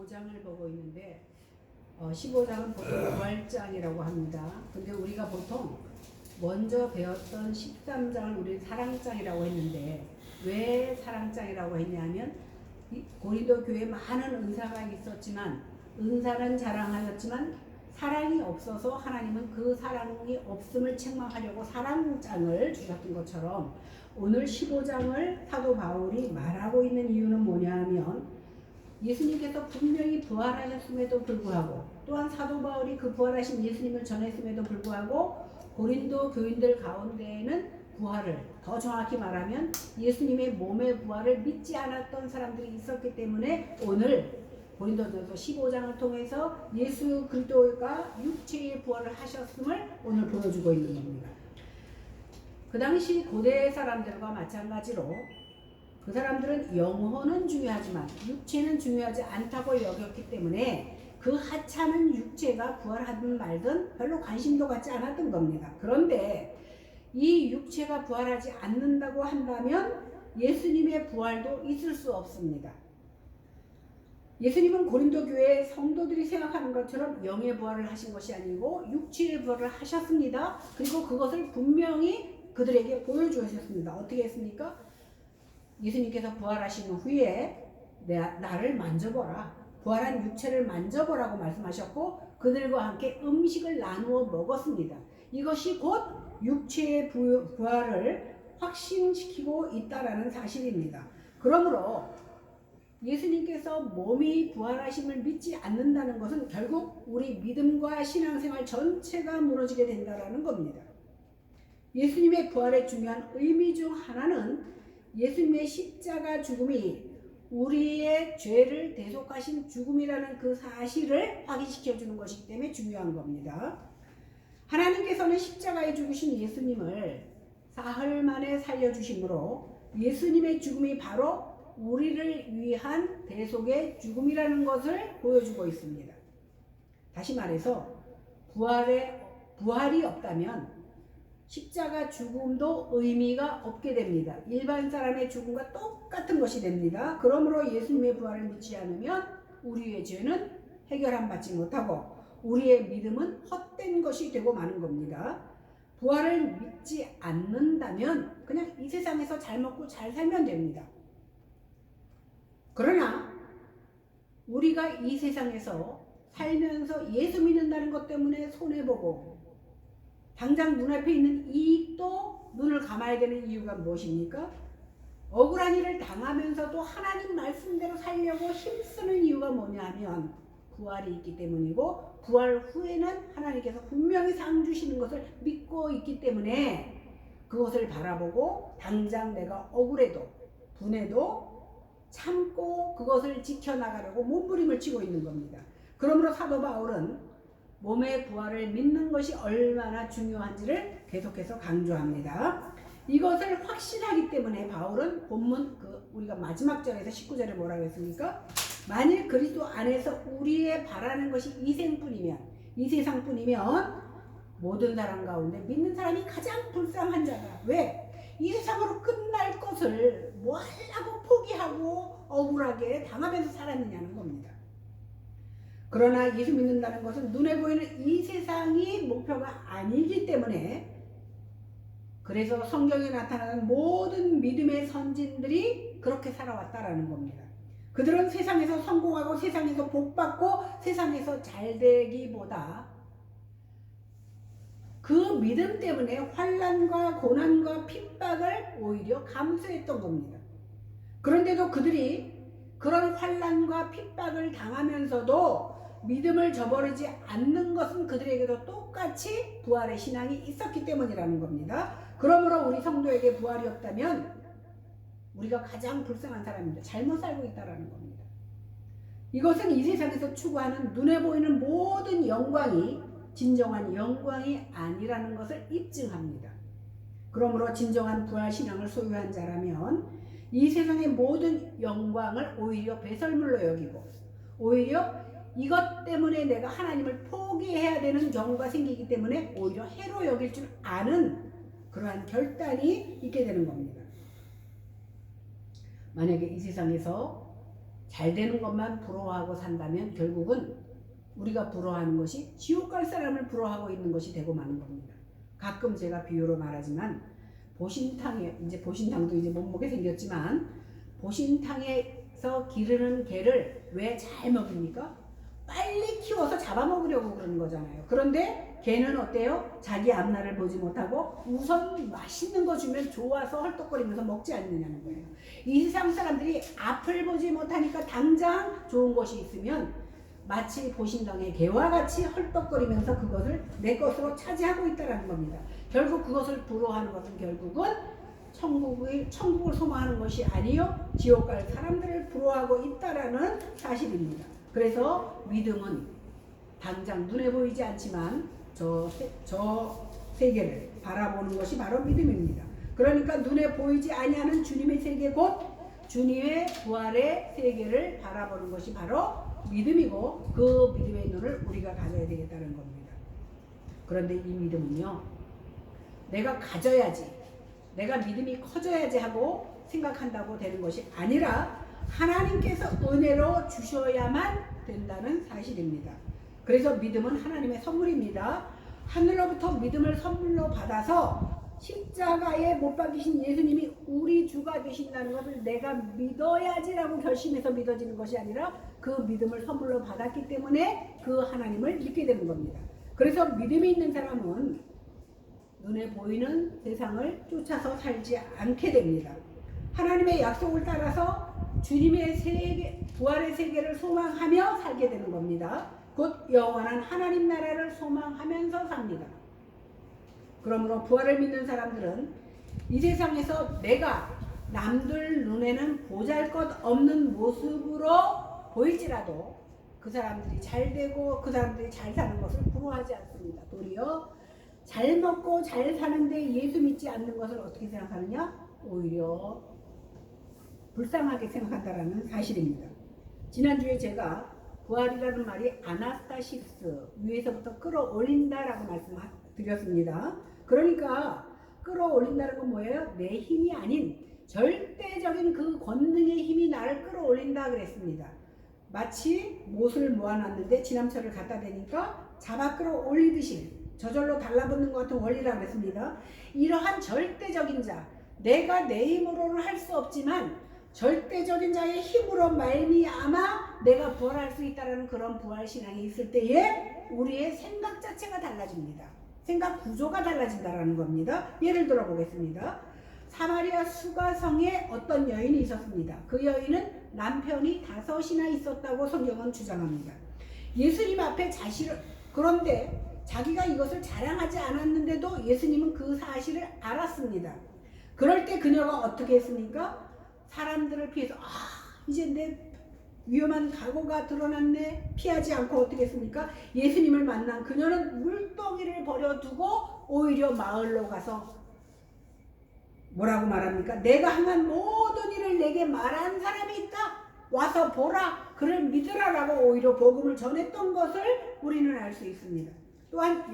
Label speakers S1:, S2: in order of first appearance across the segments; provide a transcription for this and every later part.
S1: 15장을 보고 있는데 15장은 보통 부활장이라고 합니다. 근데 우리가 보통 먼저 배웠던 13장을 우리 사랑장이라고 했는데 왜 사랑장이라고 했냐면 고린도 교회에 많은 은사가 있었지만 은사는 자랑하였지만 사랑이 없어서 하나님은 그 사랑이 없음을 책망하려고 사랑장을 주셨던 것처럼 오늘 15장을 사도 바울이 말하고 있는 이유는 뭐냐 하면 예수님께서 분명히 부활하셨음에도 불구하고 또한 사도 바울이 그 부활하신 예수님을 전했음에도 불구하고 고린도 교인들 가운데에는 부활을, 더 정확히 말하면 예수님의 몸의 부활을 믿지 않았던 사람들이 있었기 때문에 오늘 고린도전서 15장을 통해서 예수 그리스도가 육체의 부활을 하셨음을 오늘 보여주고 있는 겁니다. 그 당시 고대 사람들과 마찬가지로 그 사람들은 영혼은 중요하지만 육체는 중요하지 않다고 여겼기 때문에 그 하찮은 육체가 부활하든 말든 별로 관심도 갖지 않았던 겁니다. 그런데 이 육체가 부활하지 않는다고 한다면 예수님의 부활도 있을 수 없습니다. 예수님은 고린도 교회 성도들이 생각하는 것처럼 영의 부활을 하신 것이 아니고 육체의 부활을 하셨습니다. 그리고 그것을 분명히 그들에게 보여주셨습니다. 어떻게 했습니까? 예수님께서 부활하신 후에 나를 만져보라. 부활한 육체를 만져보라고 말씀하셨고 그들과 함께 음식을 나누어 먹었습니다. 이것이 곧 육체의 부활을 확신시키고 있다라는 사실입니다. 그러므로 예수님께서 몸이 부활하심을 믿지 않는다는 것은 결국 우리 믿음과 신앙생활 전체가 무너지게 된다는 겁니다. 예수님의 부활의 중요한 의미 중 하나는 예수님의 십자가 죽음이 우리의 죄를 대속하신 죽음이라는 그 사실을 확인시켜주는 것이기 때문에 중요한 겁니다. 하나님께서는 십자가에 죽으신 예수님을 사흘 만에 살려주심으로 예수님의 죽음이 바로 우리를 위한 대속의 죽음이라는 것을 보여주고 있습니다. 다시 말해서 부활이 없다면 십자가 죽음도 의미가 없게 됩니다. 일반 사람의 죽음과 똑같은 것이 됩니다. 그러므로 예수님의 부활을 믿지 않으면 우리의 죄는 해결함 받지 못하고 우리의 믿음은 헛된 것이 되고 마는 겁니다. 부활을 믿지 않는다면 그냥 이 세상에서 잘 먹고 잘 살면 됩니다. 그러나 우리가 이 세상에서 살면서 예수 믿는다는 것 때문에 손해보고 당장 눈앞에 있는 이익도 눈을 감아야 되는 이유가 무엇입니까? 억울한 일을 당하면서도 하나님 말씀대로 살려고 힘쓰는 이유가 뭐냐 하면 부활이 있기 때문이고 부활 후에는 하나님께서 분명히 상 주시는 것을 믿고 있기 때문에 그것을 바라보고 당장 내가 억울해도 분해도 참고 그것을 지켜나가려고 몸부림을 치고 있는 겁니다. 그러므로 사도 바울은 몸의 부활을 믿는 것이 얼마나 중요한지를 계속해서 강조합니다. 이것을 확신하기 때문에 바울은 본문 우리가 마지막 절에서 19절에 뭐라고 했습니까? 만일 그리스도 안에서 우리의 바라는 것이 이 세상뿐이면 모든 사람 가운데 믿는 사람이 가장 불쌍한 자다. 왜? 이 세상으로 끝날 것을 뭐 하려고 포기하고 억울하게 당하면서 살았느냐는 겁니다. 그러나 예수 믿는다는 것은 눈에 보이는 이 세상이 목표가 아니기 때문에 그래서 성경에 나타나는 모든 믿음의 선진들이 그렇게 살아왔다라는 겁니다. 그들은 세상에서 성공하고 세상에서 복받고 세상에서 잘되기보다 그 믿음 때문에 환난과 고난과 핍박을 오히려 감수했던 겁니다. 그런데도 그들이 그런 환난과 핍박을 당하면서도 믿음을 저버리지 않는 것은 그들에게도 똑같이 부활의 신앙이 있었기 때문이라는 겁니다. 그러므로 우리 성도에게 부활이 없다면 우리가 가장 불쌍한 사람입니다. 잘못 살고 있다는 겁니다. 이것은 이 세상에서 추구하는 눈에 보이는 모든 영광이 진정한 영광이 아니라는 것을 입증합니다. 그러므로 진정한 부활 신앙을 소유한 자라면 이 세상의 모든 영광을 오히려 배설물로 여기고 오히려 이것 때문에 내가 하나님을 포기해야 되는 경우가 생기기 때문에 오히려 해로 여길 줄 아는 그러한 결단이 있게 되는 겁니다. 만약에 이 세상에서 잘 되는 것만 부러워하고 산다면 결국은 우리가 부러워하는 것이 지옥 갈 사람을 부러워하고 있는 것이 되고 마는 겁니다. 가끔 제가 비유로 말하지만 보신탕에, 이제 보신탕도 이제 몸무게 생겼지만 보신탕에서 기르는 개를 왜 잘 먹입니까? 빨리 키워서 잡아먹으려고 그러는 거잖아요. 그런데 개는 어때요? 자기 앞날을 보지 못하고 우선 맛있는 거 주면 좋아서 헐떡거리면서 먹지 않느냐는 거예요. 이 세상 사람들이 앞을 보지 못하니까 당장 좋은 것이 있으면 마치 보신당의 개와 같이 헐떡거리면서 그것을 내 것으로 차지하고 있다는 겁니다. 결국 그것을 부러워하는 것은 결국은 천국을 소망하는 것이 아니요 지옥 갈 사람들을 부러워하고 있다라는 사실입니다. 그래서 믿음은 당장 눈에 보이지 않지만 저 세계를 바라보는 것이 바로 믿음입니다. 그러니까 눈에 보이지 아니하는 주님의 세계 곧 주님의 부활의 세계를 바라보는 것이 바로 믿음이고 그 믿음의 눈을 우리가 가져야 되겠다는 겁니다. 그런데 이 믿음은요, 내가 가져야지, 내가 믿음이 커져야지 하고 생각한다고 되는 것이 아니라 하나님께서 은혜로 주셔야만 된다는 사실입니다. 그래서 믿음은 하나님의 선물입니다. 하늘로부터 믿음을 선물로 받아서 십자가에 못 박히신 예수님이 우리 주가 되신다는 것을 내가 믿어야지라고 결심해서 믿어지는 것이 아니라 그 믿음을 선물로 받았기 때문에 그 하나님을 믿게 되는 겁니다. 그래서 믿음이 있는 사람은 눈에 보이는 세상을 쫓아서 살지 않게 됩니다. 하나님의 약속을 따라서 주님의 세계, 부활의 세계를 소망하며 살게 되는 겁니다. 곧 영원한 하나님 나라를 소망하면서 삽니다. 그러므로 부활을 믿는 사람들은 이 세상에서 내가 남들 눈에는 보잘것없는 모습으로 보일지라도 그 사람들이 잘 되고 그 사람들이 잘 사는 것을 부러워하지 않습니다. 도리어 잘 먹고 잘 사는데 예수 믿지 않는 것을 어떻게 생각하느냐? 오히려 불쌍하게 생각한다라는 사실입니다. 지난주에 제가 부활이라는 말이 아나스타시스, 위에서부터 끌어올린다라고 말씀드렸습니다. 그러니까 끌어올린다는 건 뭐예요? 내 힘이 아닌 절대적인 그 권능의 힘이 나를 끌어올린다 그랬습니다. 마치 못을 모아놨는데 지남철을 갖다 대니까 잡아 끌어올리듯이 저절로 달라붙는 것 같은 원리라고 했습니다. 이러한 절대적인 자, 내가 내 힘으로는 할 수 없지만 절대적인 자의 힘으로 말미암아 내가 부활할 수 있다는 그런 부활신앙이 있을 때에 우리의 생각 자체가 달라집니다. 생각 구조가 달라진다는 겁니다. 예를 들어 보겠습니다. 사마리아 수가성에 어떤 여인이 있었습니다. 그 여인은 남편이 5이나 있었다고 성경은 주장합니다. 예수님 앞에 그런데 자기가 이것을 자랑하지 않았는데도 예수님은 그 사실을 알았습니다. 그럴 때 그녀가 어떻게 했습니까? 사람들을 피해서 이제 내 위험한 각오가 드러났네. 피하지 않고 어떻게 했습니까? 예수님을 만난 그녀는 물동이를 버려두고 오히려 마을로 가서 뭐라고 말합니까? 내가 행한 모든 일을 내게 말한 사람이 있다. 와서 보라. 그를 믿으라라고 오히려 복음을 전했던 것을 우리는 알 수 있습니다. 또한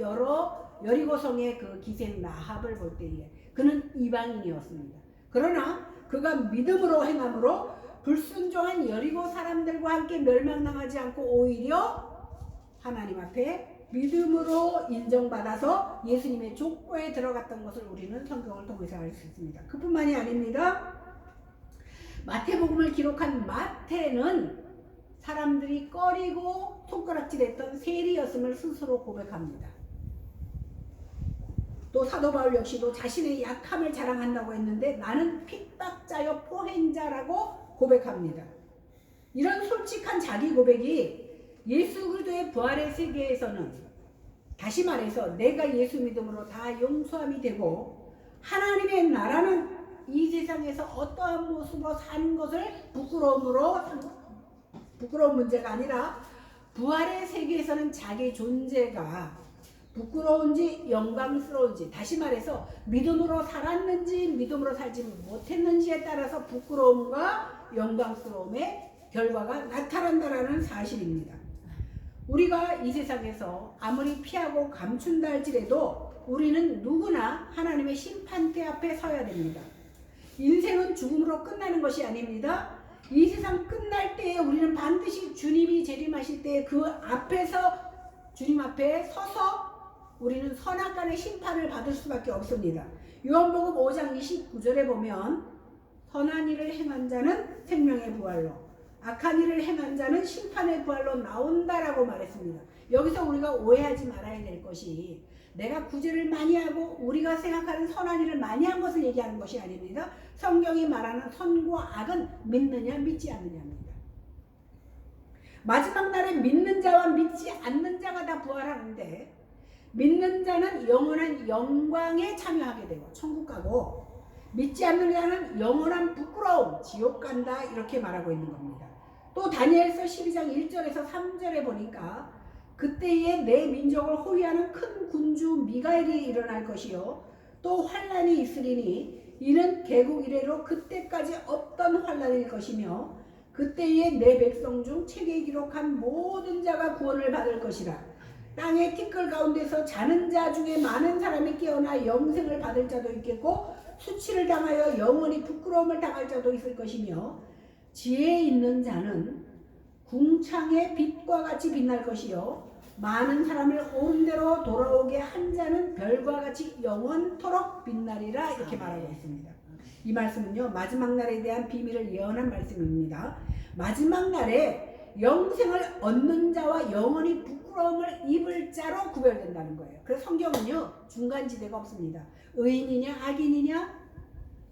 S1: 여리고성의 그 기생 라합을 볼 때에 그는 이방인이었습니다. 그러나 그가 믿음으로 행함으로 불순종한 여리고 사람들과 함께 멸망당하지 않고 오히려 하나님 앞에 믿음으로 인정받아서 예수님의 족보에 들어갔던 것을 우리는 성경을 통해서 알 수 있습니다. 그뿐만이 아닙니다. 마태복음을 기록한 마태는 사람들이 꺼리고 손가락질했던 세리였음을 스스로 고백합니다. 또 사도 바울 역시도 자신의 약함을 자랑한다고 했는데 나는 핍박자여 포행자라고 고백합니다. 이런 솔직한 자기 고백이 예수 그리스도의 부활의 세계에서는 다시 말해서 내가 예수 믿음으로 다 용서함이 되고 하나님의 나라는 이 세상에서 어떠한 모습으로 사는 것을 부끄러운 문제가 아니라 부활의 세계에서는 자기 존재가 부끄러운지 영광스러운지, 다시 말해서 믿음으로 살았는지 믿음으로 살지 못했는지에 따라서 부끄러움과 영광스러움의 결과가 나타난다는 사실입니다. 우리가 이 세상에서 아무리 피하고 감춘다 할지라도 우리는 누구나 하나님의 심판대 앞에 서야 됩니다. 인생은 죽음으로 끝나는 것이 아닙니다. 이 세상 끝날 때에 우리는 반드시 주님이 재림하실 때 그 앞에서 주님 앞에 서서 우리는 선악간의 심판을 받을 수밖에 없습니다. 요한복음 5장 29절에 보면 선한 일을 행한 자는 생명의 부활로, 악한 일을 행한 자는 심판의 부활로 나온다라고 말했습니다. 여기서 우리가 오해하지 말아야 될 것이 내가 구제를 많이 하고 우리가 생각하는 선한 일을 많이 한 것을 얘기하는 것이 아닙니다. 성경이 말하는 선과 악은 믿느냐 믿지 않느냐입니다. 마지막 날에 믿는 자와 믿지 않는 자가 다 부활하는데, 믿는 자는 영원한 영광에 참여하게 되고 천국 가고, 믿지 않는 자는 영원한 부끄러움, 지옥 간다, 이렇게 말하고 있는 겁니다. 또 다니엘서 12장 1절에서 3절에 보니까 그때에 내 민족을 호위하는 큰 군주 미가엘이 일어날 것이요 또 환란이 있으리니 이는 개국 이래로 그때까지 없던 환란일 것이며 그때에 내 백성 중 책에 기록한 모든 자가 구원을 받을 것이라. 땅의 티끌 가운데서 자는 자 중에 많은 사람이 깨어나 영생을 받을 자도 있겠고 수치를 당하여 영원히 부끄러움을 당할 자도 있을 것이며 지혜 있는 자는 궁창의 빛과 같이 빛날 것이요 많은 사람을 옳은 대로 돌아오게 한 자는 별과 같이 영원토록 빛나리라, 이렇게 말하고 있습니다. 이 말씀은요 마지막 날에 대한 비밀을 예언한 말씀입니다. 마지막 날에 영생을 얻는 자와 영원히 부끄러움을 입을 자로 구별된다는 거예요. 그래서 성경은요 중간지대가 없습니다. 의인이냐 악인이냐,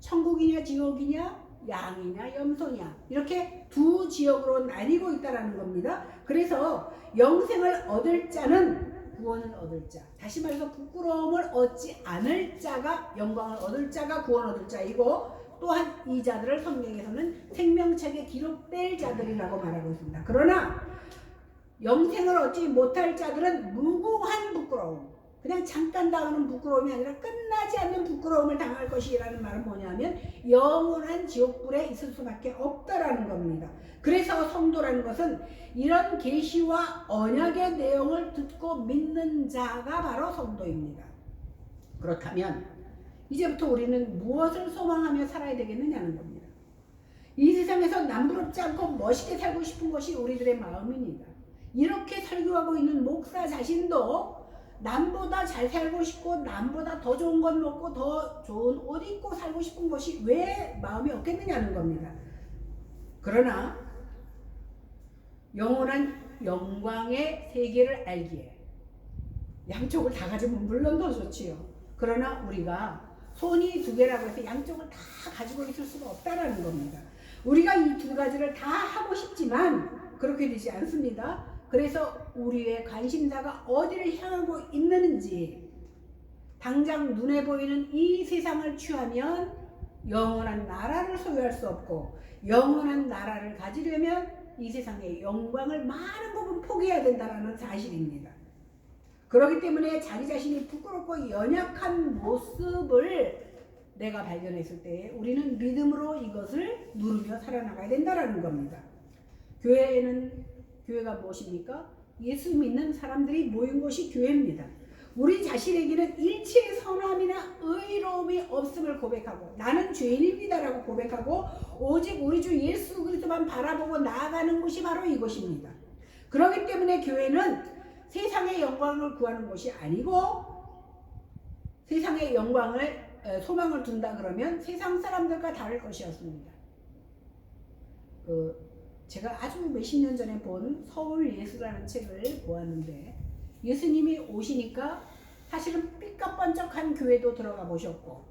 S1: 천국이냐 지옥이냐, 양이냐 염소냐, 이렇게 두 지역으로 나뉘고 있다는 겁니다. 그래서 영생을 얻을 자는 구원을 얻을 자, 다시 말해서 부끄러움을 얻지 않을 자가, 영광을 얻을 자가 구원 얻을 자이고, 또한 이 자들을 성경에서는 생명책에 기록될 자들이라고 말하고 있습니다. 그러나 영생을 얻지 못할 자들은 무궁한 부끄러움, 그냥 잠깐 당하는 부끄러움이 아니라 끝나지 않는 부끄러움을 당할 것이라는 말은 뭐냐면 영원한 지옥불에 있을 수밖에 없다라는 겁니다. 그래서 성도라는 것은 이런 계시와 언약의 내용을 듣고 믿는 자가 바로 성도입니다. 그렇다면 이제부터 우리는 무엇을 소망하며 살아야 되겠느냐는 겁니다. 이 세상에서 남부럽지 않고 멋있게 살고 싶은 것이 우리들의 마음입니다. 이렇게 설교하고 있는 목사 자신도 남보다 잘 살고 싶고 남보다 더 좋은 것 먹고 더 좋은 옷 입고 살고 싶은 것이 왜 마음이 없겠느냐는 겁니다. 그러나 영원한 영광의 세계를 알기에 양쪽을 다 가지면 물론 더 좋지요. 그러나 우리가 손이 두 개라고 해서 양쪽을 다 가지고 있을 수가 없다라는 겁니다. 우리가 이 두 가지를 다 하고 싶지만 그렇게 되지 않습니다. 그래서 우리의 관심사가 어디를 향하고 있는지, 당장 눈에 보이는 이 세상을 취하면 영원한 나라를 소유할 수 없고, 영원한 나라를 가지려면 이 세상의 영광을 많은 부분 포기해야 된다는 사실입니다. 그렇기 때문에 자기 자신이 부끄럽고 연약한 모습을 내가 발견했을 때 우리는 믿음으로 이것을 누르며 살아나가야 된다는 겁니다. 교회가 무엇입니까? 예수 믿는 사람들이 모인 곳이 교회입니다. 우리 자신에게는 일체의 선함이나 의로움이 없음을 고백하고 나는 죄인입니다라고 고백하고 오직 우리 주 예수 그리스도만 바라보고 나아가는 곳이 바로 이곳입니다. 그렇기 때문에 교회는 세상의 영광을 구하는 것이 아니고, 세상의 영광을 소망을 둔다 그러면 세상 사람들과 다를 것이었습니다. 제가 아주 몇십 년 전에 본 서울 예수라는 책을 보았는데, 예수님이 오시니까 사실은 삐까뻔쩍한 교회도 들어가 보셨고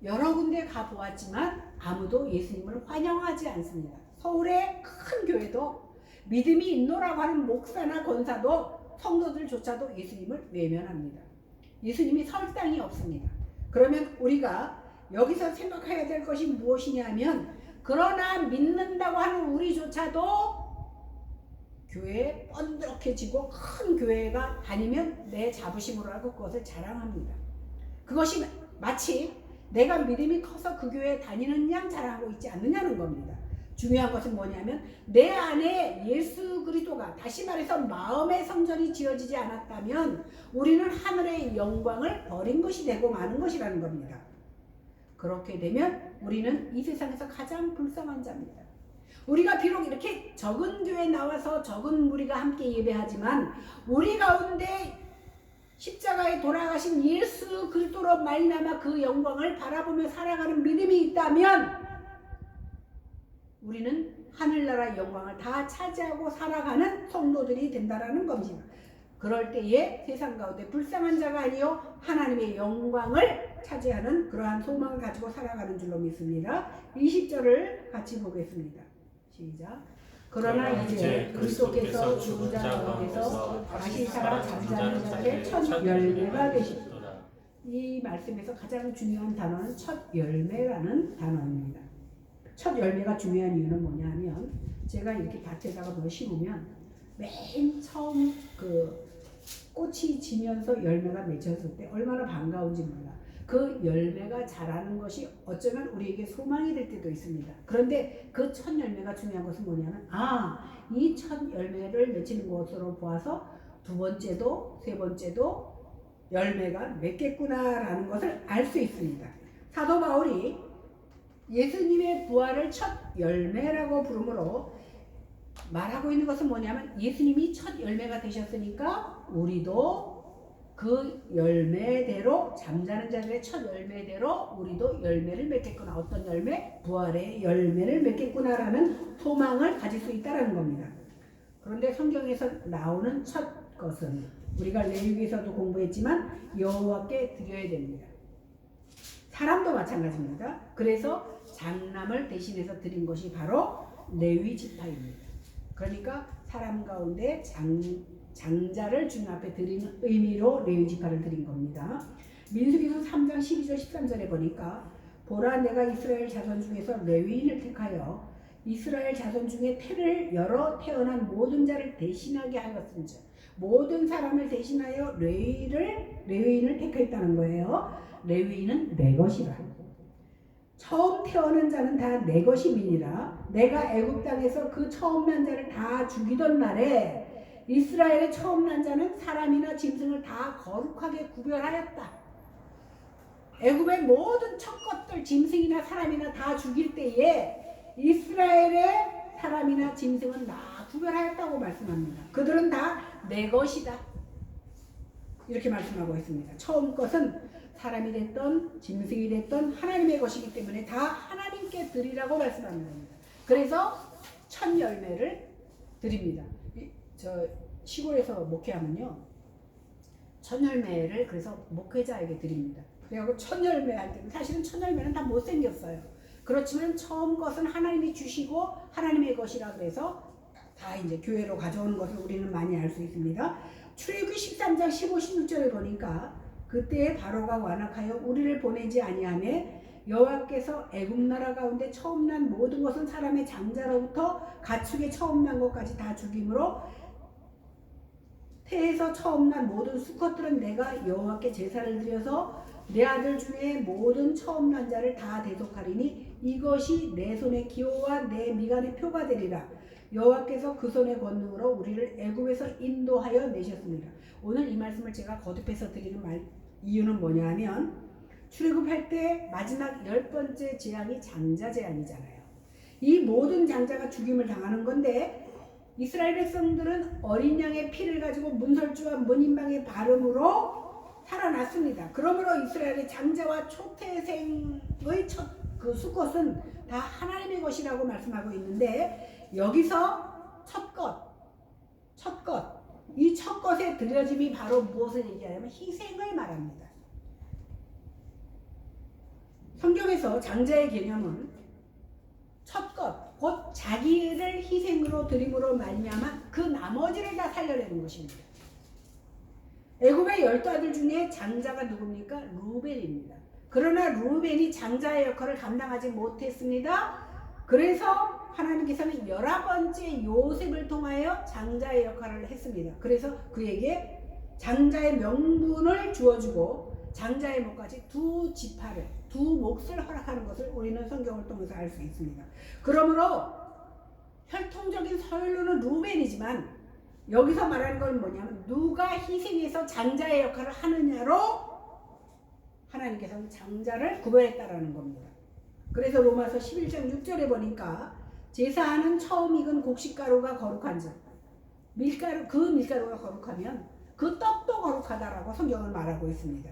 S1: 여러 군데 가 보았지만 아무도 예수님을 환영하지 않습니다. 서울의 큰 교회도 믿음이 있노라고 하는 목사나 권사도 성도들조차도 예수님을 외면합니다. 예수님이 설 땅이 없습니다. 그러면 우리가 여기서 생각해야 될 것이 무엇이냐면, 그러나 믿는다고 하는 우리조차도 교회에 뻔덕해지고 큰 교회가 다니면 내 자부심으로 하고 그것을 자랑합니다. 그것이 마치 내가 믿음이 커서 그 교회에 다니는 양 자랑하고 있지 않느냐는 겁니다. 중요한 것은 뭐냐면 내 안에 예수 그리스도가, 다시 말해서 마음의 성전이 지어지지 않았다면 우리는 하늘의 영광을 버린 것이 되고 마는 것이라는 겁니다. 그렇게 되면 우리는 이 세상에서 가장 불쌍한 자입니다. 우리가 비록 이렇게 적은 교회에 나와서 적은 무리가 함께 예배하지만 우리 가운데 십자가에 돌아가신 예수 그리스도로 말미암아 그 영광을 바라보며 살아가는 믿음이 있다면 우리는 하늘나라 영광을 다 차지하고 살아가는 성도들이 된다라는 겁니다. 그럴 때에 세상 가운데 불쌍한 자가 아니요 하나님의 영광을 차지하는 그러한 소망을 가지고 살아가는 줄로 믿습니다. 20절을 같이 보겠습니다. 시작. 그러나 이제 그리스도께서 죽은 자 가운데서 다시 살아 잠자는 자들의 첫 열매가 되시도다. 이 말씀에서 가장 중요한 단어는 첫 열매라는 단어입니다. 첫 열매가 중요한 이유는 뭐냐면 제가 이렇게 밭에다가 뭘 심으면 맨 처음 그 꽃이 지면서 열매가 맺혔을 때 얼마나 반가운지 몰라. 그 열매가 자라는 것이 어쩌면 우리에게 소망이 될 때도 있습니다. 그런데 그 첫 열매가 중요한 것은 뭐냐면 이 첫 열매를 맺히는 것으로 보아서 두 번째도 세 번째도 열매가 맺겠구나라는 것을 알 수 있습니다. 사도 바울이 예수님의 부활을 첫 열매라고 부르므로 말하고 있는 것은 뭐냐면 예수님이 첫 열매가 되셨으니까 우리도 그 열매대로 잠자는 자들의 첫 열매대로 우리도 열매를 맺겠구나. 어떤 열매? 부활의 열매를 맺겠구나라는 소망을 가질 수 있다는 겁니다. 그런데 성경에서 나오는 첫 것은 우리가 레위기에서도 공부했지만 여호와께 드려야 됩니다. 사람도 마찬가지입니다. 그래서 장남을 대신해서 드린 것이 바로 레위 지파입니다. 그러니까 사람 가운데 장자를 주님 앞에 드리는 의미로 레위 지파를 드린 겁니다. 민수기서 3장 12절 13절에 보니까 보라 내가 이스라엘 자손 중에서 레위인을 택하여 이스라엘 자손 중에 태를 열어 태어난 모든 자를 대신하게 하였은즉 모든 사람을 대신하여 레위인을 택했다는 거예요. 레위인은 내 것이라. 처음 태어난 자는 다 내 것임이니라. 내가 애굽 땅에서 그 처음 난 자를 다 죽이던 날에 이스라엘의 처음 난 자는 사람이나 짐승을 다 거룩하게 구별하였다. 애굽의 모든 첫 것들 짐승이나 사람이나 다 죽일 때에 이스라엘의 사람이나 짐승은 다 구별하였다고 말씀합니다. 그들은 다 내 것이다. 이렇게 말씀하고 있습니다. 처음 것은 사람이 됐던 짐승이 됐던 하나님의 것이기 때문에 다 하나님께 드리라고 말씀합니다. 그래서 첫 열매를 드립니다. 저 시골에서 목회하면요, 첫 열매를 그래서 목회자에게 드립니다. 그래서 첫 열매 할 때는 사실은 첫 열매는 다 못생겼어요. 그렇지만 처음 것은 하나님이 주시고 하나님의 것이라 그래서 다 이제 교회로 가져오는 것을 우리는 많이 알 수 있습니다. 출애굽기 13장 15, 16절에 보니까 그때 바로가 완악하여 우리를 보내지 아니하며 여호와께서 애굽 나라 가운데 처음 난 모든 것은 사람의 장자로부터 가축의 처음 난 것까지 다 죽임으로 태에서 처음 난 모든 수컷들은 내가 여호와께 제사를 드려서 내 아들 중에 모든 처음 난 자를 다 대속하리니 이것이 내 손의 기호와 내 미간의 표가 되리라. 여호와께서 그 손의 권능으로 우리를 애굽에서 인도하여 내셨습니다. 오늘 이 말씀을 제가 거듭해서 드리는 이유는 뭐냐면 출애굽할 때 마지막 10번째 재앙이 장자 재앙이잖아요. 이 모든 장자가 죽임을 당하는 건데 이스라엘 백성들은 어린 양의 피를 가지고 문설주와 문인방의 발음으로 살아났습니다. 그러므로 이스라엘의 장자와 초태생의 그 수컷은 다 하나님의 것이라고 말씀하고 있는데 여기서 첫 것, 이 첫 것의 드려짐이 바로 무엇을 얘기하냐면 희생을 말합니다. 성경에서 장자의 개념은 첫 것, 곧 자기를 희생으로 드림으로 말미암아 그 나머지를 다 살려내는 것입니다. 애굽의 12아들 중에 장자가 누굽니까? 루벤입니다. 그러나 루벤이 장자의 역할을 감당하지 못했습니다. 그래서 하나님께서는 11번째 요셉을 통하여 장자의 역할을 했습니다. 그래서 그에게 장자의 명분을 주어주고 장자의 몫까지 두 지파를, 두 몫을 허락하는 것을 우리는 성경을 통해서 알 수 있습니다. 그러므로 혈통적인 서열로는 루벤이지만 여기서 말하는 건 뭐냐면 누가 희생해서 장자의 역할을 하느냐로 하나님께서는 장자를 구별했다라는 겁니다. 그래서 로마서 11장 6절에 보니까 제사하는 처음 익은 곡식가루가 거룩한즉 그 밀가루가 거룩하면 그 떡도 거룩하다라고 성경은 말하고 있습니다.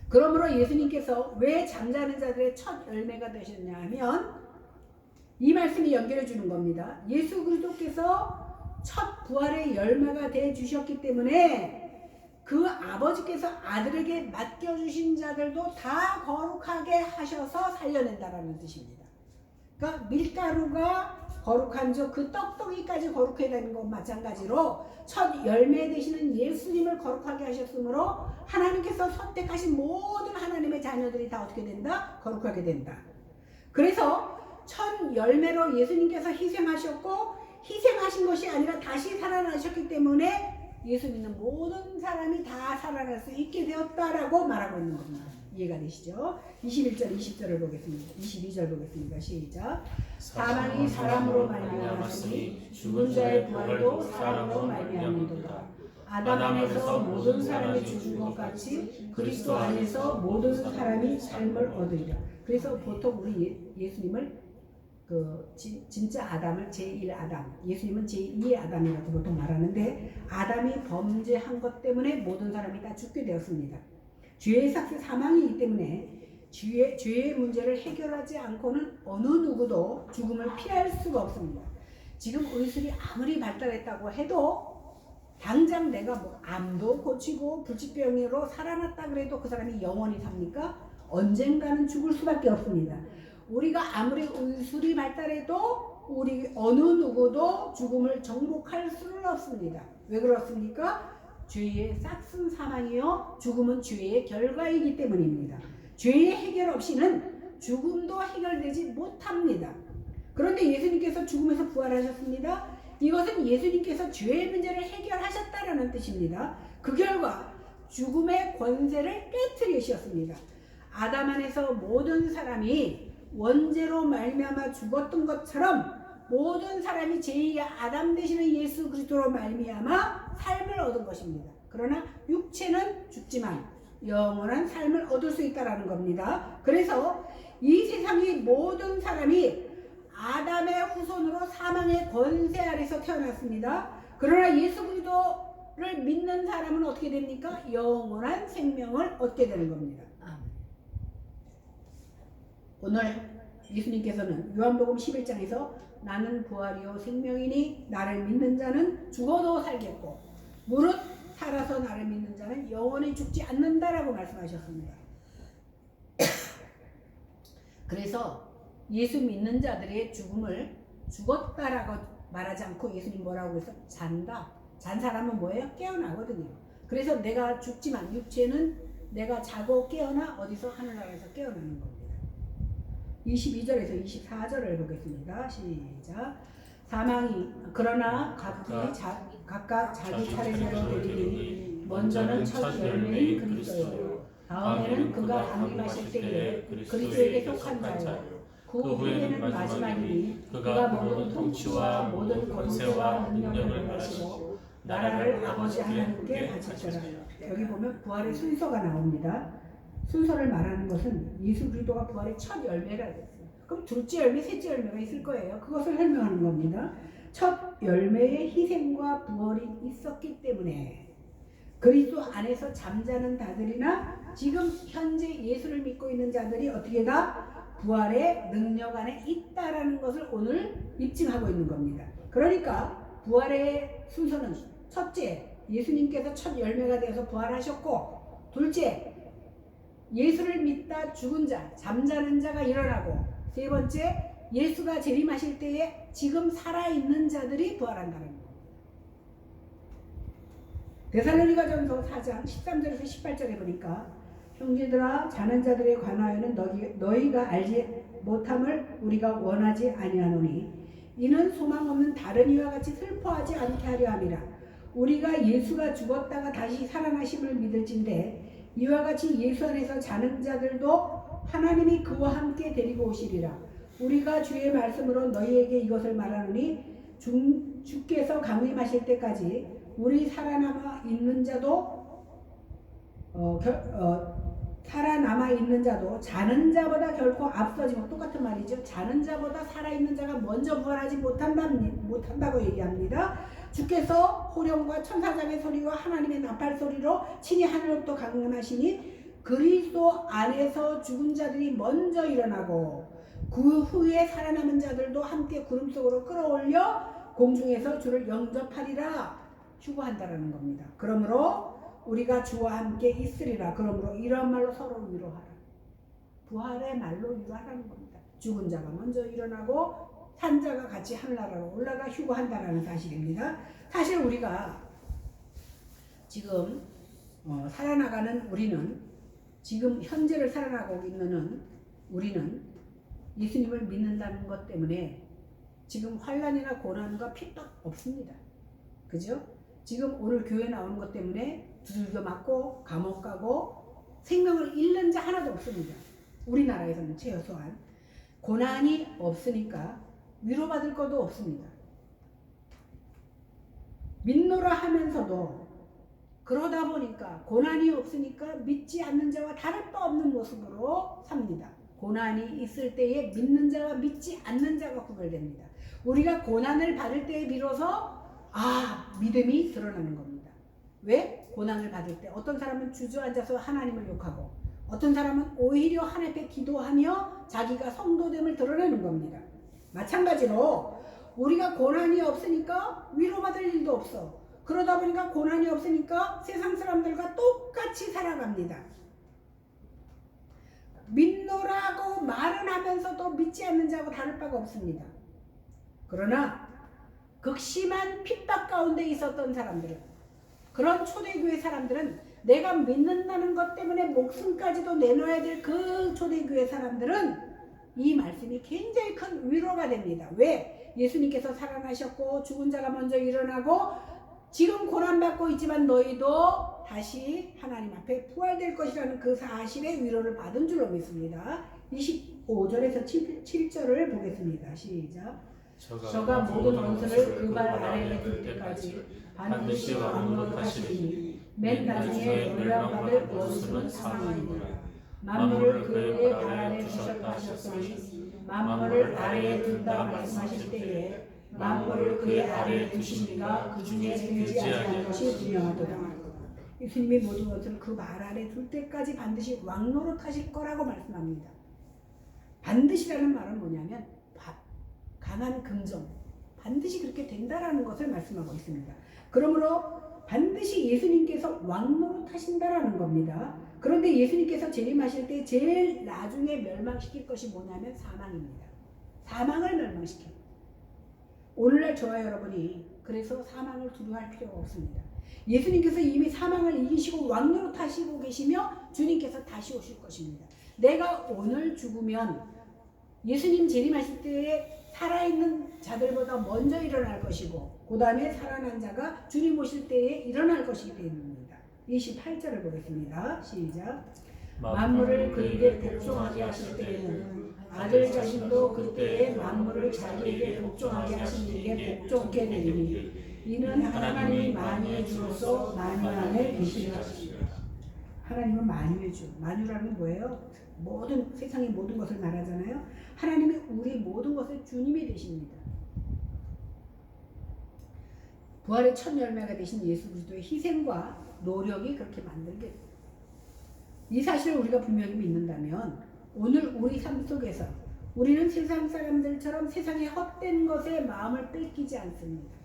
S1: 그러므로 예수님께서 왜 잠자는 자들의 첫 열매가 되셨냐 하면 이 말씀이 연결해 주는 겁니다. 예수 그리스도께서 첫 부활의 열매가 돼 주셨기 때문에 그 아버지께서 아들에게 맡겨주신 자들도 다 거룩하게 하셔서 살려낸다라는 뜻입니다. 그러니까 밀가루가 거룩한즉 그 떡덩이까지 거룩해야 되는 것 마찬가지로 첫 열매 되시는 예수님을 거룩하게 하셨으므로 하나님께서 선택하신 모든 하나님의 자녀들이 다 어떻게 된다? 거룩하게 된다. 그래서 첫 열매로 예수님께서 희생하셨고 희생하신 것이 아니라 다시 살아나셨기 때문에 예수 믿는 모든 사람이 다 살아날 수 있게 되었다라고 말하고 있는 겁니다. 이해가 되시죠? 21절 20절을 보겠습니다. 22절 보겠습니다. 시작. 사망이 사람으로 말미암았으니 죽은 자의 부활도 사람으로 말미암는도다. 아담 안에서 모든 사람이 죽은 것 같이 그리스도 안에서 모든 사람이 삶을 얻으리라. 그래서 보통 우리 예수님을 진짜 아담을 제1아담, 예수님은 제2의 아담이라고 보통 말하는데 아담이 범죄한 것 때문에 모든 사람이 다 죽게 되었습니다. 죄의 삭스 사망이기 때문에 죄의 문제를 해결하지 않고는 어느 누구도 죽음을 피할 수가 없습니다. 지금 의술이 아무리 발달했다고 해도 당장 내가 뭐 암도 고치고 불치병으로 살아났다 그래도 그 사람이 영원히 삽니까? 언젠가는 죽을 수밖에 없습니다. 우리가 아무리 의술이 발달해도 우리 어느 누구도 죽음을 정복할 수는 없습니다. 왜 그렇습니까? 죄의 싹슨 사망이요 죽음은 죄의 결과이기 때문입니다. 죄의 해결 없이는 죽음도 해결되지 못합니다. 그런데 예수님께서 죽음에서 부활하셨습니다. 이것은 예수님께서 죄의 문제를 해결하셨다라는 뜻입니다. 그 결과 죽음의 권세를 깨트리셨습니다. 아담 안에서 모든 사람이 원죄로 말미암아 죽었던 것처럼 모든 사람이 제2의 아담 되시는 예수 그리스도로 말미암아 삶을 얻은 것입니다. 그러나 육체는 죽지만 영원한 삶을 얻을 수 있다는 겁니다. 그래서 이 세상의 모든 사람이 아담의 후손으로 사망의 권세 아래서 태어났습니다. 그러나 예수 그리스도를 믿는 사람은 어떻게 됩니까? 영원한 생명을 얻게 되는 겁니다. 오늘 예수님께서는 요한복음 11장에서 나는 부활이요 생명이니 나를 믿는 자는 죽어도 살겠고 무릇 살아서 나를 믿는 자는 영원히 죽지 않는다라고 말씀하셨습니다. 그래서 예수 믿는 자들의 죽음을 죽었다라고 말하지 않고 예수님 뭐라고 해서 잔다. 잔 사람은 뭐예요? 깨어나거든요. 그래서 내가 죽지만 육체는 내가 자고 깨어나 어디서 하늘나라에서 깨어나는 겁니다. 22절에서 24절을 보겠습니다. 시작. 사망이 그러나 각각 자기 차례대로 되리니 먼저는 첫 열매인 그리스도요 다음에는 그가 강림하실 때에 그리스도에게 속한 자요 그 후에는 마지막이니 그가 모든 통치와 모든 권세와 능력을 받으시고 나라를 아버지 하나님께 바치시라. 여기 보면 부활의 순서가 나옵니다. 순서를 말하는 것은 예수 그리스도가 부활의 첫 열매라 그랬어요. 그럼 둘째 열매, 셋째 열매가 있을 거예요. 그것을 설명하는 겁니다. 첫 열매의 희생과 부활이 있었기 때문에 그리스도 안에서 잠자는 자들이나 지금 현재 예수를 믿고 있는 자들이 어떻게가 부활의 능력 안에 있다라는 것을 오늘 입증하고 있는 겁니다. 그러니까 부활의 순서는 첫째, 예수님께서 첫 열매가 되어서 부활하셨고 둘째, 예수를 믿다 죽은 자, 잠자는 자가 일어나고 세 번째, 예수가 재림하실 때에 지금 살아있는 자들이 부활한다는 겁니다. 데살로니가전서 4장 13절에서 18절에 보니까 형제들아 자는 자들에 관하여는 너희가 알지 못함을 우리가 원하지 아니하노니 이는 소망 없는 다른 이와 같이 슬퍼하지 않게 하려 함이라. 우리가 예수가 죽었다가 다시 살아나심을 믿을진데 이와 같이 예수 안에서 자는 자들도 하나님이 그와 함께 데리고 오시리라. 우리가 주의 말씀으로 너희에게 이것을 말하노니 주께서 강림하실 때까지 우리 살아남아 있는 자도 살아남아 있는 자도 자는 자보다 결코 앞서지 못. 똑같은 말이죠. 자는 자보다 살아있는 자가 먼저 부활하지 못한다고 얘기합니다. 주께서 호령과 천사장의 소리와 하나님의 나팔 소리로 친히 하늘로부터 강림하시니 그리스도 안에서 죽은 자들이 먼저 일어나고 그 후에 살아남은 자들도 함께 구름 속으로 끌어올려 공중에서 주를 영접하리라 휴거한다라는 겁니다. 그러므로 우리가 주와 함께 있으리라. 그러므로 이런 말로 서로 위로하라. 부활의 말로 위로하라는 겁니다. 죽은 자가 먼저 일어나고 산자가 같이 하늘나라로 올라가 휴거한다라는 사실입니다. 사실 우리가 지금 살아나가는 우리는, 지금 현재를 살아나가고 있는 우리는 예수님을 믿는다는 것 때문에 지금 환난이나 고난과 핍박 없습니다. 그죠? 지금 오늘 교회 나오는 것 때문에 두들겨 맞고 감옥 가고 생명을 잃는 자 하나도 없습니다. 우리나라에서는 최소한 고난이 없으니까 위로받을 것도 없습니다. 믿노라 하면서도 그러다 보니까 고난이 없으니까 믿지 않는 자와 다를 바 없는 모습으로 삽니다. 고난이 있을 때에 믿는 자와 믿지 않는 자가 구별됩니다. 우리가 고난을 받을 때에 비로소 믿음이 드러나는 겁니다. 왜? 고난을 받을 때 어떤 사람은 주저앉아서 하나님을 욕하고 어떤 사람은 오히려 하나님 앞에 기도하며 자기가 성도됨을 드러내는 겁니다. 마찬가지로 우리가 고난이 없으니까 위로받을 일도 없어. 그러다 보니까 고난이 없으니까 세상 사람들과 똑같이 살아갑니다. 믿노라고 말은 하면서도 믿지 않는 자하고 다를 바가 없습니다. 그러나 극심한 핍박 가운데 있었던 사람들은, 그런 초대교회 사람들은, 내가 믿는다는 것 때문에 목숨까지도 내놓아야 될 그 초대교회 사람들은 이 말씀이 굉장히 큰 위로가 됩니다. 왜? 예수님께서 살아나셨고 죽은 자가 먼저 일어나고 지금 고난받고 있지만 너희도 다시 하나님 앞에 부활될 것이라는 그 사실의 위로를 받은 줄로 믿습니다. 25절에서 7절을 보겠습니다. 시작. 저가 모든 원수를 그 발 아래에 둘 때까지 반드시 왕노릇하시리니 맨 나중에 멸망받을 원수는 사망이니라. 만물을 그의 발 아래에 두셨다 하셨으니 만물을 아래에 둔다 말씀하실 때에 만물을 그의 아래에 두시니가 그 중에 되지 아니한 것이 분명하도다. 예수님이 모든 것을 그 발 아래에 둘 때까지 반드시 왕노릇하실 거라고 말씀합니다. 반드시라는 말은 뭐냐면 강한 긍정, 반드시 그렇게 된다라는 것을 말씀하고 있습니다. 그러므로 반드시 예수님께서 왕노릇하신다라는 겁니다. 그런데 예수님께서 재림하실 때 제일 나중에 멸망시킬 것이 뭐냐면 사망입니다. 사망을 멸망시켜요. 오늘날 저와 여러분이 그래서 사망을 두려워할 필요가 없습니다. 예수님께서 이미 사망을 이기시고 왕노릇하시고 계시며 주님께서 다시 오실 것입니다. 내가 오늘 죽으면 예수님 재림하실 때에 살아있는 자들보다 먼저 일어날 것이고 그 다음에 살아난 자가 주님 오실 때에 일어날 것이기 때문입니다. 28절을 보겠습니다. 시작. 만물을 그에게 복종하게 하실 때에는 아들 자신도 그때에 만물을 자기에게 복종하게 하신 이에게 복종케 되리니 이는 하나님이 만유의 주로서 만유 안에 계시리라. 하나님은 만유의 주. 만유라는 뭐예요? 모든 세상의 모든 것을 말하잖아요. 하나님이 우리 모든 것의 주님이 되십니다. 부활의 첫 열매가 되신 예수 그리스도의 희생과 노력이 그렇게 만들게 됩니다. 이 사실을 우리가 분명히 믿는다면 오늘 우리 삶 속에서 우리는 세상 사람들처럼 세상의 헛된 것에 마음을 뺏기지 않습니다.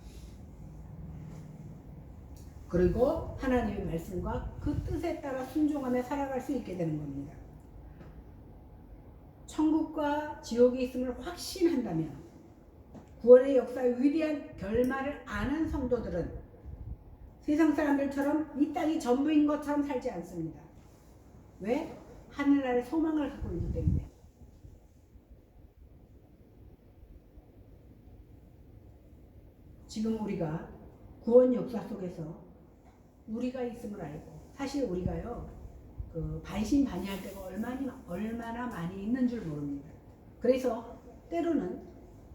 S1: 그리고 하나님의 말씀과 그 뜻에 따라 순종하며 살아갈 수 있게 되는 겁니다. 천국과 지옥이 있음을 확신한다면 구원의 역사의 위대한 결말을 아는 성도들은 세상 사람들처럼 이 땅이 전부인 것처럼 살지 않습니다. 왜? 하늘나라의 소망을 갖고 있기 때문에. 지금 우리가 구원 역사 속에서 우리가 있음을 알고, 사실 우리가요 반신반의할 때가 얼마나 많이 있는 줄 모릅니다. 그래서 때로는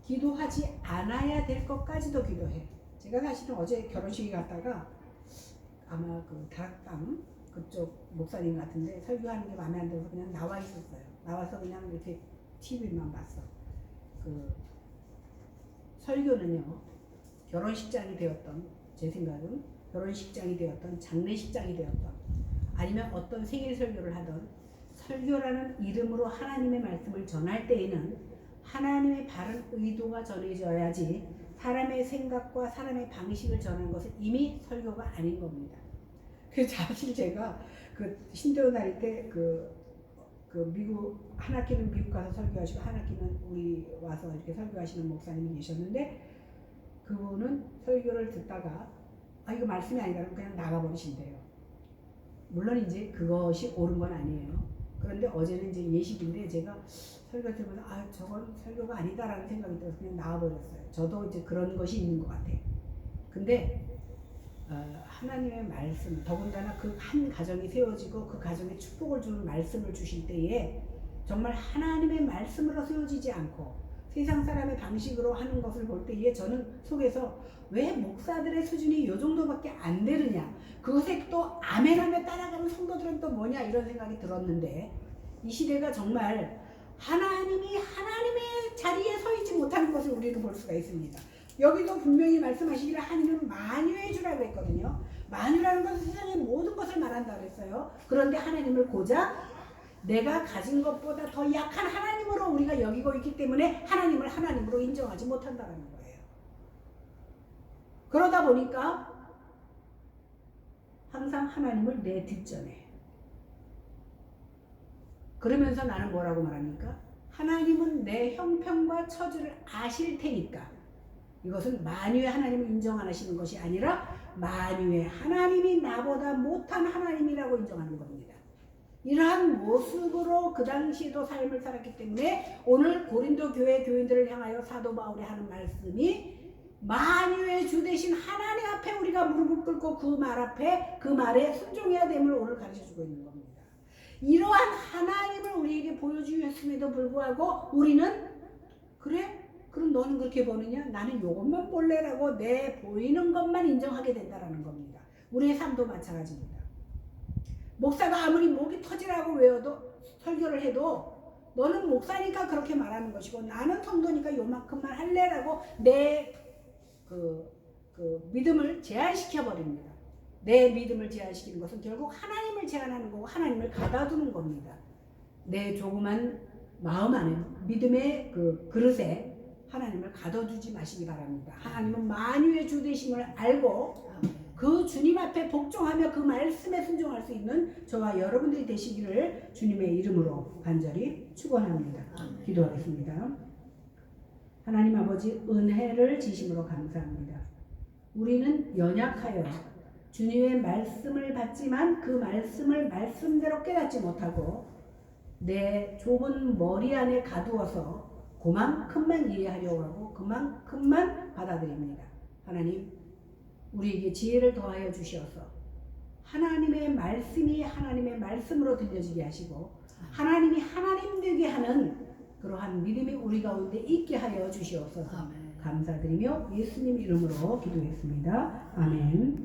S1: 기도하지 않아야 될 것까지도 기도해. 제가 사실은 어제 결혼식에 갔다가 아마 그 다락방 그쪽 목사님 같은데 설교하는 게 마음에 안 들어서 그냥 나와 있었어요. 나와서 그냥 이렇게 TV만 봤어. 그 설교는요, 결혼식장이 되었던, 제 생각은 결혼식장이 되었던, 장례식장이 되었던, 아니면 어떤 생일 설교를 하던, 설교라는 이름으로 하나님의 말씀을 전할 때에는 하나님의 바른 의도가 전해져야지 사람의 생각과 사람의 방식을 전하는 것은 이미 설교가 아닌 겁니다. 그래서 사실 제가 그 신대원 다닐 때 미국 한 학기는 미국 가서 설교하시고 한 학기는 우리 와서 이렇게 설교하시는 목사님이 계셨는데, 그분은 설교를 듣다가 이거 말씀이 아니다 그러면 그냥 나가버리신대요. 물론 이제 그것이 옳은 건 아니에요. 그런데 어제는 이제 예식인데 제가 설교 들으면서 저건 설교가 아니다라는 생각이 들어서 그냥 나와버렸어요. 저도 이제 그런 것이 있는 것 같아요. 근데 하나님의 말씀, 더군다나 그 한 가정이 세워지고 그 가정에 축복을 주는 말씀을 주실 때에 정말 하나님의 말씀으로 세워지지 않고 세상 사람의 방식으로 하는 것을 볼 때에 저는 속에서 왜 목사들의 수준이 이 정도밖에 안 되느냐, 그것에 또 아멘하며 따라가는 성도들은 또 뭐냐, 이런 생각이 들었는데, 이 시대가 정말 하나님이 하나님의 자리에 서 있지 못하는 것을 우리는 볼 수가 있습니다. 여기도 분명히 말씀하시기를 하나님은 만유해 주라고 했거든요. 만유라는 것은 세상의 모든 것을 말한다 그랬어요. 그런데 하나님을 고작 내가 가진 것보다 더 약한 하나님으로 우리가 여기고 있기 때문에 하나님을 하나님으로 인정하지 못한다는 거예요. 그러다 보니까 항상 하나님을 내 뒷전에, 그러면서 나는 뭐라고 말합니까? 하나님은 내 형편과 처지를 아실 테니까, 이것은 만유의 하나님을 인정 안 하시는 것이 아니라 만유의 하나님이 나보다 못한 하나님이라고 인정하는 겁니다. 이러한 모습으로 그 당시에도 삶을 살았기 때문에 오늘 고린도 교회 교인들을 향하여 사도 바울이 하는 말씀이 만유의 주 되신 하나님 앞에 우리가 무릎을 꿇고 그 말 앞에, 그 말에 순종해야 됨을 오늘 가르쳐주고 있는 겁니다. 이러한 하나님을 우리에게 보여주셨음에도 불구하고 우리는 그래? 그럼 너는 그렇게 보느냐? 나는 이것만 볼래라고 내 보이는 것만 인정하게 된다는 겁니다. 우리의 삶도 마찬가지입니다. 목사가 아무리 목이 터지라고 외워도, 설교를 해도 너는 목사니까 그렇게 말하는 것이고 나는 성도니까 요만큼만 할래라고 내 믿음을 제한시켜 버립니다. 내 믿음을 제한시키는 것은 결국 하나님을 제한하는 거고 하나님을 가다두는 겁니다. 내 조그만 마음 안에, 믿음의 그 그릇에 하나님을 가둬두지 마시기 바랍니다. 하나님은 만유의 주 되심을 알고 그 주님 앞에 복종하며 그 말씀에 순종할 수 있는 저와 여러분들이 되시기를 주님의 이름으로 간절히 축원합니다. 기도하겠습니다. 하나님 아버지, 은혜를 지심으로 감사합니다. 우리는 연약하여 주님의 말씀을 받지만 그 말씀을 말씀대로 깨닫지 못하고 내 좁은 머리 안에 가두어서 그만큼만 이해하려고 하고 그만큼만 받아들입니다. 하나님, 우리에게 지혜를 더하여 주시어서 하나님의 말씀이 하나님의 말씀으로 들려지게 하시고 하나님이 하나님 되게 하는 그러한 믿음이 우리 가운데 있게 하여 주시옵소서. 감사드리며 예수님 이름으로 기도했습니다. 아멘.